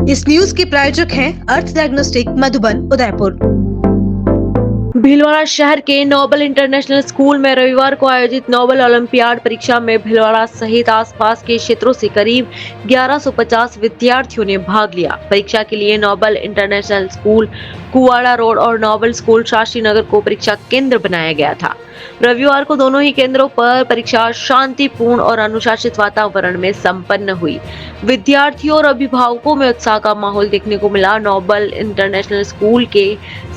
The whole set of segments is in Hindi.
इस न्यूज के प्रायोजक हैं अर्थ डायग्नोस्टिक मधुबन उदयपुर। भीलवाड़ा शहर के नोबल इंटरनेशनल स्कूल में रविवार को आयोजित नोबल ओलंपियाड परीक्षा में भीलवाड़ा सहित आसपास के क्षेत्रों से करीब 1150 विद्यार्थियों ने भाग लिया। परीक्षा के लिए नोबल इंटरनेशनल स्कूल कुवाड़ा रोड और नोबल स्कूल शास्त्री नगर को परीक्षा केंद्र बनाया गया था। रविवार को दोनों ही केंद्रों पर परीक्षा शांतिपूर्ण और अनुशासित वातावरण में संपन्न हुई। विद्यार्थियों और अभिभावकों में उत्साह का माहौल देखने को मिला। नोबल इंटरनेशनल स्कूल के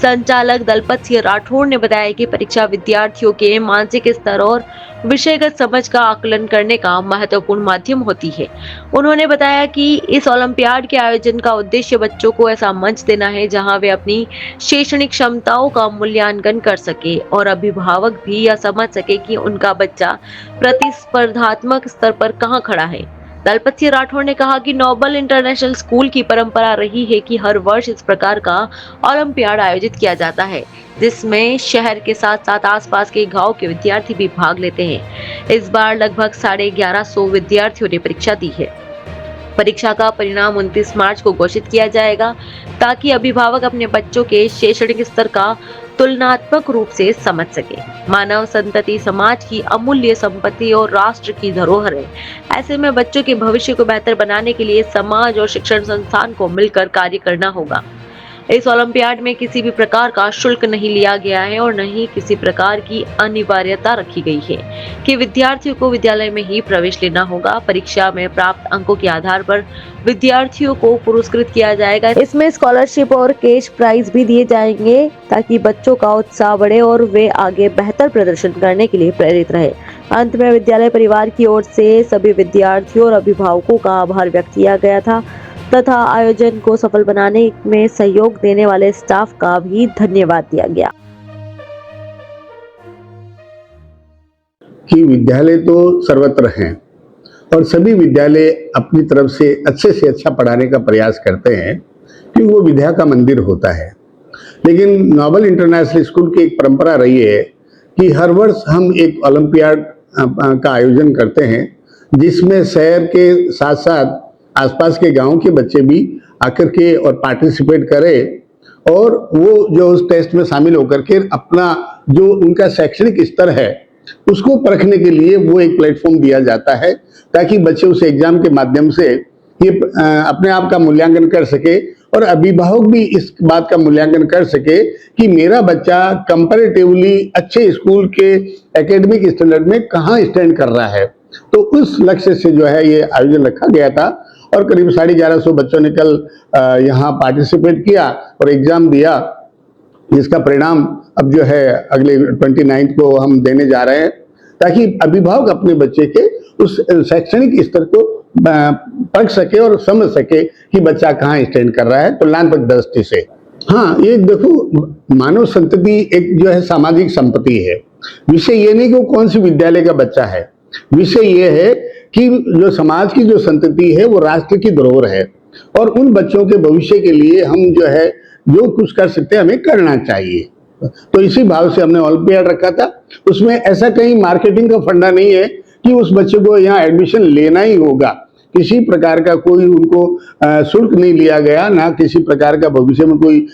संचालक दलपत सिंह राठौड़ ने बताया कि परीक्षा विद्यार्थियों के मानसिक स्तर और विषयगत समझ का आकलन करने का महत्वपूर्ण माध्यम होती है। उन्होंने बताया कि इस ओलंपियाड के आयोजन का उद्देश्य बच्चों को ऐसा मंच देना है जहां वे अपनी शैक्षणिक क्षमताओं का मूल्यांकन कर सके और अभिभावक भी यह समझ सके कि उनका बच्चा प्रतिस्पर्धात्मक स्तर पर कहां खड़ा है। दलपत सिंह राठौड़ ने कहा कि नोबल इंटरनेशनल स्कूल की परंपरा रही है कि हर वर्ष इस प्रकार का ओलंपियाड आयोजित किया जाता है, जिसमें शहर के साथ साथ आसपास के गांव के विद्यार्थी भी भाग लेते हैं। इस बार लगभग 1150 विद्यार्थियों ने परीक्षा दी है। परीक्षा का परिणाम 29 मार्च को घोषित किया जाएगा ताकि अभिभावक अपने बच्चों के शैक्षणिक स्तर का तुलनात्मक रूप से समझ सके। मानव संतति समाज की अमूल्य संपत्ति और राष्ट्र की धरोहर है। ऐसे में बच्चों के भविष्य को बेहतर बनाने के लिए समाज और शिक्षण संस्थान को मिलकर कार्य करना होगा। इस ओलंपियाड में किसी भी प्रकार का शुल्क नहीं लिया गया है और न ही किसी प्रकार की अनिवार्यता रखी गई है कि विद्यार्थियों को विद्यालय में ही प्रवेश लेना होगा। परीक्षा में प्राप्त अंकों के आधार पर विद्यार्थियों को पुरस्कृत किया जाएगा। इसमें स्कॉलरशिप और कैश प्राइज भी दिए जाएंगे ताकि बच्चों का उत्साह बढ़े और वे आगे बेहतर प्रदर्शन करने के लिए प्रेरित रहे। अंत में विद्यालय परिवार की ओर से सभी विद्यार्थियों और अभिभावकों का आभार व्यक्त किया गया था तथा आयोजन को सफल बनाने में सहयोग देने वाले स्टाफ का भी धन्यवाद दिया गया। कि विद्यालय तो सर्वत्र हैं और सभी विद्यालय अपनी तरफ से अच्छा पढ़ाने का प्रयास करते हैं क्योंकि वो विद्या का मंदिर होता है। लेकिन नोबल इंटरनेशनल स्कूल की एक परंपरा रही है कि हर वर्ष हम एक ओलंपियाड का आयोजन करते हैं जिसमें शहर के साथ साथ आसपास के गांव के बच्चे भी आकर के और पार्टिसिपेट करें और वो जो उस टेस्ट में शामिल होकर के अपना जो उनका शैक्षणिक स्तर है उसको परखने के लिए वो एक प्लेटफॉर्म दिया जाता है ताकि बच्चे उस एग्जाम के माध्यम से ये अपने आप का मूल्यांकन कर सके और अभिभावक भी इस बात का मूल्यांकन कर सके कि मेरा बच्चा कंपैरेटिवली अच्छे स्कूल के एकेडमिक स्टैंडर्ड में कहाँ स्टैंड कर रहा है। तो उस लक्ष्य से जो है ये आयोजन रखा गया था और करीब 1150 बच्चों ने कल यहाँ पार्टिसिपेट किया और एग्जाम दिया, जिसका परिणाम अब जो है अगले 29 को हम देने जा रहे हैं ताकि अभिभावक अपने बच्चे के उस शैक्षणिक स्तर को परख सके और समझ सके कि बच्चा कहाँ स्टैंड कर रहा है तुलनात्मक दृष्टि से। हाँ, ये देखो मानव संतति एक जो है सामाजिक संपत्ति है। विषय ये नहीं कि वो कौन सी विद्यालय का बच्चा है, विषय ये है कि जो समाज की जो संतति है वो राष्ट्र की धरोहर है और उन बच्चों के भविष्य के लिए हम जो है जो कुछ कर सकते हैं हमें करना चाहिए। तो इसी भाव से हमने ओलंपियाड रखा था। उसमें ऐसा कहीं मार्केटिंग का फंडा नहीं है कि उस बच्चे को यहाँ एडमिशन लेना ही होगा। किसी प्रकार का कोई उनको शुल्क नहीं लिया गया, ना किसी प्रकार का भविष्य में कोई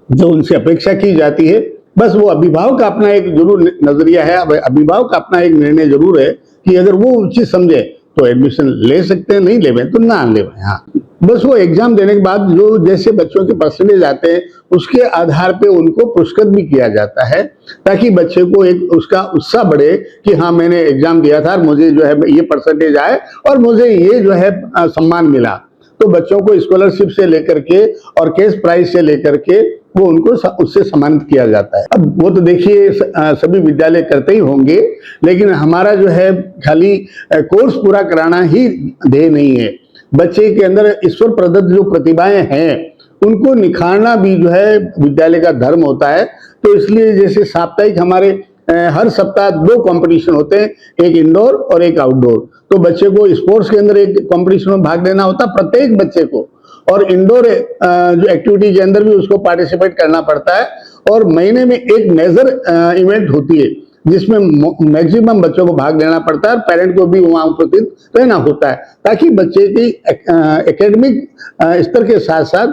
जो उनसे अपेक्षा की जाती है। बस वो अभिभावक का अपना एक जरूर नजरिया है, अभिभावक का अपना एक निर्णय जरूर है कि अगर वो उचित समझे तो एडमिशन ले सकते हैं, नहीं ले तो ना ले। हाँ, बस वो एग्जाम देने के बाद जो जैसे बच्चों के परसेंटेज आते हैं उसके आधार पे उनको पुरस्कृत भी किया जाता है ताकि बच्चे को एक उसका उत्साह बढ़े कि हाँ मैंने एग्जाम दिया था, मुझे जो है ये परसेंटेज आए और मुझे ये जो है सम्मान मिला। तो बच्चों को स्कॉलरशिप से लेकर के और कैश प्राइज से लेकर के वो उनको उससे सम्मानित किया जाता है। अब वो तो देखिए सभी विद्यालय करते ही होंगे, लेकिन हमारा जो है खाली कोर्स पूरा कराना ही ध्येय नहीं है। बच्चे के अंदर ईश्वर प्रदत्त जो प्रतिभाएं हैं उनको निखारना भी जो है विद्यालय का धर्म होता है। तो इसलिए जैसे साप्ताहिक हमारे हर सप्ताह 2 कंपटीशन होते हैं, एक इंडोर और एक आउटडोर। तो बच्चे को स्पोर्ट्स के अंदर एक कंपटीशन में भाग लेना होता प्रत्येक बच्चे को, और इंडोर जो एक्टिविटी के अंदर भी उसको पार्टिसिपेट करना पड़ता है। और महीने में एक मेजर इवेंट होती है जिसमें मैक्सिमम बच्चों को भाग लेना पड़ता है और पेरेंट को भी वहाँ उपस्थित रहना होता है, ताकि बच्चे की एकेडमिक स्तर के साथ साथ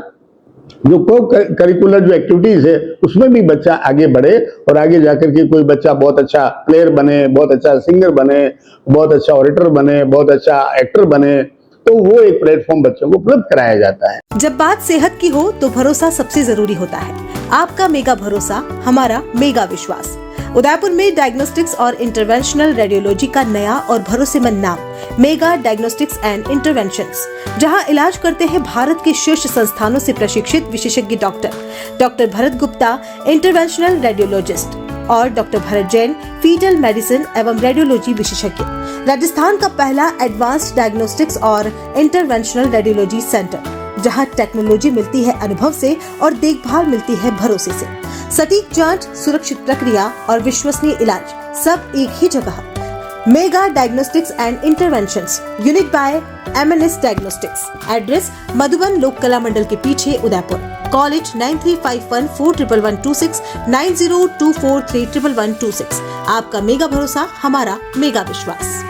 जो को करिकुलर जो एक्टिविटीज है उसमें भी बच्चा आगे बढ़े और आगे जाकर के कोई बच्चा बहुत अच्छा प्लेयर बने, बहुत अच्छा सिंगर बने, बहुत अच्छा ऑरेटर बने, बहुत अच्छा एक्टर बने, तो वो एक प्लेटफॉर्म बच्चों को उपलब्ध कराया जाता है। जब बात सेहत की हो तो भरोसा सबसे जरूरी होता है। आपका मेगा भरोसा, हमारा मेगा विश्वास। उदयपुर में डायग्नोस्टिक्स और इंटरवेंशनल रेडियोलॉजी का नया और भरोसेमंद नाम मेगा डायग्नोस्टिक्स एंड इंटरवेंशंस, जहां इलाज करते हैं भारत के शीर्ष संस्थानों से प्रशिक्षित विशेषज्ञ doctor Bharat Gupta, interventional radiologist, और doctor Bharat Jain, foetal medicine एवं रेडियोलॉजी विशेषज्ञ। राजस्थान का पहला एडवांस्ड डायग्नोस्टिक्स और इंटरवेंशनल रेडियोलॉजी सेंटर, जहां टेक्नोलॉजी मिलती है अनुभव से और देखभाल मिलती है भरोसे से। सटीक जांच, सुरक्षित प्रक्रिया और विश्वसनीय इलाज, सब एक ही जगह। Mega diagnostics and interventions, unit by MNS diagnostics. Address Madhuban Lok Kala मंडल के पीछे, उदयपुर। कॉलेज 9351411126, 9024311126। आपका मेगा भरोसा, हमारा मेगा विश्वास।